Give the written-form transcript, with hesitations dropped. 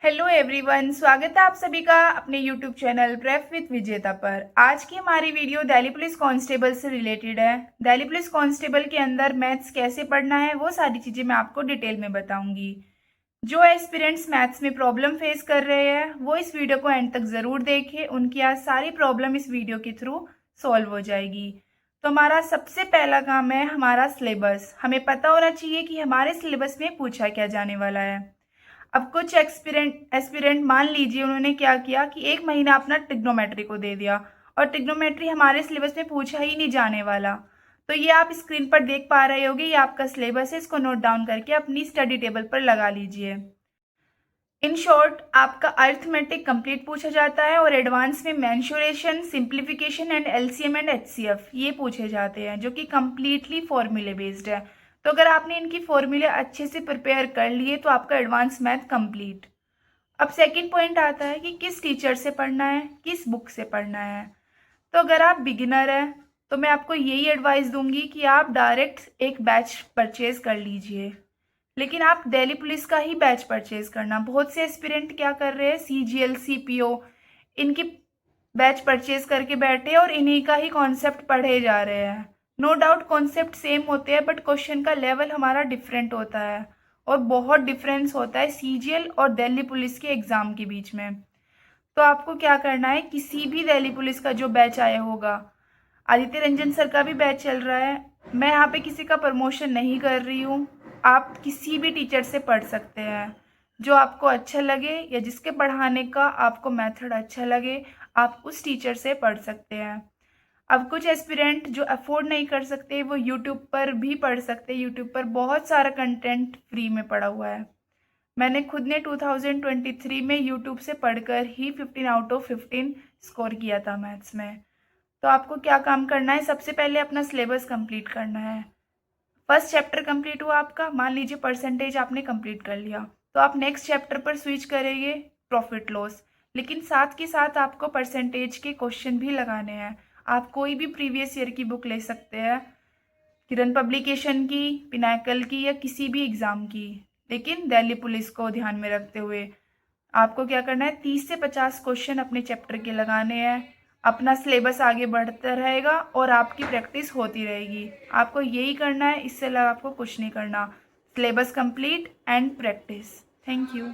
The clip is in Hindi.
हेलो एवरीवन, स्वागत है आप सभी का अपने यूट्यूब चैनल प्रेप विद विजेता पर। आज की हमारी वीडियो दिल्ली पुलिस कांस्टेबल से रिलेटेड है। दिल्ली पुलिस कांस्टेबल के अंदर मैथ्स कैसे पढ़ना है वो सारी चीज़ें मैं आपको डिटेल में बताऊंगी। जो एस्पिरेंट्स मैथ्स में प्रॉब्लम फेस कर रहे हैं वो इस वीडियो को एंड तक ज़रूर देखें। उनकी आज सारी प्रॉब्लम इस वीडियो के थ्रू सॉल्व हो जाएगी। तो हमारा सबसे पहला काम है हमारा सिलेबस। हमें पता होना चाहिए कि हमारे सिलेबस में पूछा क्या जाने वाला है। अब कुछ एस्पिरेंट मान लीजिए उन्होंने क्या किया कि एक महीना अपना ट्रिग्नोमेट्री को दे दिया और ट्रिग्नोमेट्री हमारे सिलेबस में पूछा ही नहीं जाने वाला। तो ये आप स्क्रीन पर देख पा रहे होगे, ये आपका सिलेबस है। इसको नोट डाउन करके अपनी स्टडी टेबल पर लगा लीजिए। इन शॉर्ट आपका अर्थमेटिक कंप्लीट पूछा जाता है और एडवांस में mensuration, simplification and LCM and HCF ये पूछे जाते हैं, जो कि कंप्लीटली फॉर्मूले बेस्ड है। तो अगर आपने इनकी फॉर्मूले अच्छे से प्रिपेयर कर लिए तो आपका एडवांस मैथ कंप्लीट। अब सेकंड पॉइंट आता है कि किस टीचर से पढ़ना है, किस बुक से पढ़ना है। तो अगर आप बिगिनर हैं तो मैं आपको यही एडवाइस दूंगी कि आप डायरेक्ट एक बैच परचेज कर लीजिए, लेकिन आप दिल्ली पुलिस का ही बैच परचेज करना। बहुत से एस्पिरेंट क्या कर रहे हैं, सीजीएल, सीपीओ इनकी बैच परचेज करके बैठे और इन्हीं का ही कॉन्सेप्ट पढ़े जा रहे हैं। नो डाउट कॉन्सेप्ट सेम होते हैं, बट क्वेश्चन का लेवल हमारा डिफरेंट होता है और बहुत डिफरेंस होता है सीजीएल और दिल्ली पुलिस के एग्ज़ाम के बीच में। तो आपको क्या करना है, किसी भी दिल्ली पुलिस का जो बैच आया होगा, आदित्य रंजन सर का भी बैच चल रहा है, मैं यहाँ पे किसी का प्रमोशन नहीं कर रही हूँ। आप किसी भी टीचर से पढ़ सकते हैं, जो आपको अच्छा लगे या जिसके पढ़ाने का आपको मेथड अच्छा लगे, आप उस टीचर से पढ़ सकते हैं। अब कुछ एस्पिरेंट जो अफोर्ड नहीं कर सकते वो यूट्यूब पर भी पढ़ सकते हैं। यूट्यूब पर बहुत सारा कंटेंट फ्री में पड़ा हुआ है। मैंने खुद ने 2023 में यूट्यूब से पढ़कर ही 15 आउट ऑफ 15 स्कोर किया था मैथ्स में। तो आपको क्या काम करना है, सबसे पहले अपना सिलेबस कंप्लीट करना है। फर्स्ट चैप्टर कंप्लीट हुआ आपका, मान लीजिए परसेंटेज आपने कंप्लीट कर लिया, तो आप नेक्स्ट चैप्टर पर स्विच करेंगे प्रॉफिट लॉस। लेकिन साथ के साथ आपको परसेंटेज के क्वेश्चन भी लगाने हैं। आप कोई भी प्रीवियस ईयर की बुक ले सकते हैं, किरण पब्लिकेशन की, पिनाकल की या किसी भी एग्ज़ाम की, लेकिन दिल्ली पुलिस को ध्यान में रखते हुए आपको क्या करना है, 30 से 50 क्वेश्चन अपने चैप्टर के लगाने हैं। अपना सिलेबस आगे बढ़ता रहेगा और आपकी प्रैक्टिस होती रहेगी। आपको यही करना है, इससे अलावा आपको कुछ नहीं करना। Syllabus complete and practice. Thank you.